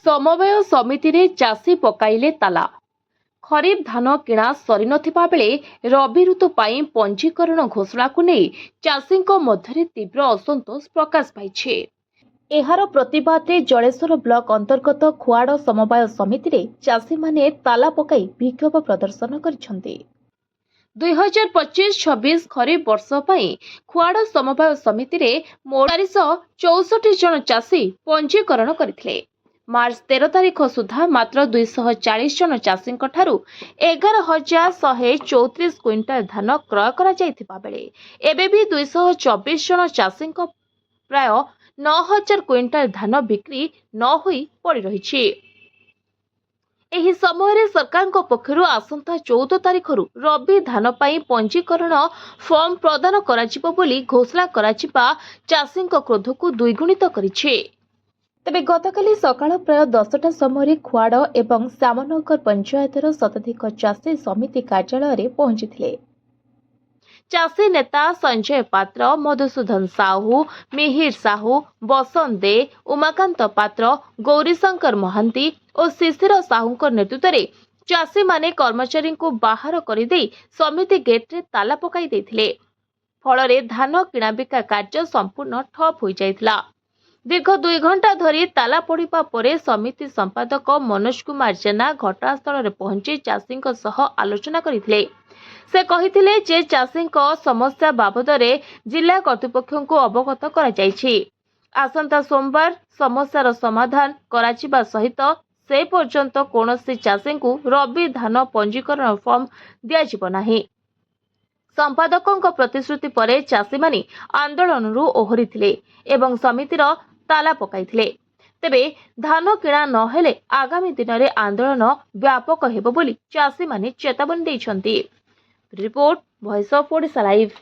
ସମବାୟ ସମିତିରେ ଚାଷୀ ପକାଇଲେ ତାଲା। ଖରିଫ ଧାନ କିଣା ସରି ନଥିବା ବେଳେ ରବି ଋତୁ ପାଇଁ ପଞ୍ଜୀକରଣ ଘୋଷଣାକୁ ନେଇ ଚାଷୀଙ୍କ ମଧ୍ୟରେ ତୀବ୍ର ଅସନ୍ତୋଷ ପ୍ରକାଶ ପାଇଛି। ଏହାର ପ୍ରତିବାଦରେ ଜଳେଶ୍ୱର ବ୍ଲକ ଅନ୍ତର୍ଗତ ଖୁଆଡ଼ ସମବାୟ ସମିତିରେ ଚାଷୀମାନେ ତାଲା ପକାଇ ବିକ୍ଷୋଭ ପ୍ରଦର୍ଶନ କରିଛନ୍ତି। 2025-26 ଖରିଫ ବର୍ଷ ପାଇଁ ଖୁଆଡ଼ ସମବାୟ ସମିତିରେ ମୋଟ 464 ଜଣ ଚାଷୀ ପଞ୍ଜୀକରଣ କରିଥିଲେ। ମାର୍ଚ୍ଚ 13 ତାରିଖ ସୁଦ୍ଧା ମାତ୍ର 240 ଜଣ ଚାଷୀଙ୍କ ଠାରୁ 11,134 କ୍ୱିଣ୍ଟାଲ ଧାନ କ୍ରୟ କରାଯାଇଥିବା ବେଳେ ଏବେ ବି 224 ଜଣ ଚାଷୀଙ୍କ ପ୍ରାୟ 9,000 କ୍ୱିଣ୍ଟାଲ ଧାନ ବିକ୍ରି ନ ହୋଇ ପଡ଼ି ରହିଛି। ଏହି ସମୟରେ ସରକାରଙ୍କ ପକ୍ଷରୁ ଆସନ୍ତା 14 ତାରିଖରୁ ରବି ଧାନ ପାଇଁ ପଞ୍ଜୀକରଣ ଫର୍ମ ପ୍ରଦାନ କରାଯିବ ବୋଲି ଘୋଷଣା କରାଯିବା ଚାଷୀଙ୍କ କ୍ରୋଧକୁ ଦ୍ୱିଗୁଣିତ କରିଛି। ତେବେ ଗତକାଲି ସକାଳ ପ୍ରାୟ 10ଟା ସମୟରେ ଖୁଆଡ଼ ଏବଂ ଶ୍ୟାମନଗର ପଞ୍ଚାୟତର ଶତାଧିକ ଚାଷୀ ସମିତି କାର୍ଯ୍ୟାଳୟରେ ପହଞ୍ଚିଥିଲେ। ଚାଷୀ ନେତା ସଞ୍ଜୟ ପାତ୍ର, ମଧୁସୂଦନ ସାହୁ, ମିହିର ସାହୁ, ବସନ୍ତ ଦେ, ଉମାକାନ୍ତ ପାତ୍ର, ଗୌରୀଶଙ୍କର ମହାନ୍ତି ଓ ଶିଶିର ସାହୁଙ୍କ ନେତୃତ୍ୱରେ ଚାଷୀମାନେ କର୍ମଚାରୀଙ୍କୁ ବାହାର କରିଦେଇ ସମିତି ଗେଟ୍ରେ ତାଲା ପକାଇ ଦେଇଥିଲେ। ଫଳରେ ଧାନ କିଣାବିକା କାର୍ଯ୍ୟ ସମ୍ପୂର୍ଣ୍ଣ ଠପ୍ ହୋଇଯାଇଥିଲା। ଦୀର୍ଘ 2 ଘଣ୍ଟା ଧରି ତାଲା ପଡ଼ିବା ପରେ ସମିତି ସମ୍ପାଦକ ମନୋଜ କୁମାର ଜେନା ଘଟଣାସ୍ଥଳରେ ପହଞ୍ଚି ଚାଷୀଙ୍କ ସହ ଆଲୋଚନା କରିଥିଲେ। ସେ କହିଥିଲେ ଯେ ଚାଷୀଙ୍କ ସମସ୍ୟା ବାବଦରେ ଜିଲ୍ଲା କର୍ତ୍ତୃପକ୍ଷଙ୍କୁ ଅବଗତ କରାଯାଇଛି। ଆସନ୍ତା ସୋମବାର ସମସ୍ୟାର ସମାଧାନ କରାଯିବା ସହିତ ସେ ପର୍ଯ୍ୟନ୍ତ କୌଣସି ଚାଷୀଙ୍କୁ ରବି ଧାନ ପଞ୍ଜୀକରଣ ଫର୍ମ ଦିଆଯିବ ନାହିଁ। ସମ୍ପାଦକଙ୍କ ପ୍ରତିଶ୍ରୁତି ପରେ ଚାଷୀମାନେ ଆନ୍ଦୋଳନରୁ ଓହରିଥିଲେ ଏବଂ ସମିତିର ତାଲା ପକାଇଥିଲେ। ତେବେ ଧାନ କିଣା ନହେଲେ ଆଗାମୀ ଦିନରେ ଆନ୍ଦୋଳନ ବ୍ୟାପକ ହେବ ବୋଲି ଚାଷୀମାନେ ଚେତାବନୀ ଦେଇଛନ୍ତି। Report voice of Odisha live.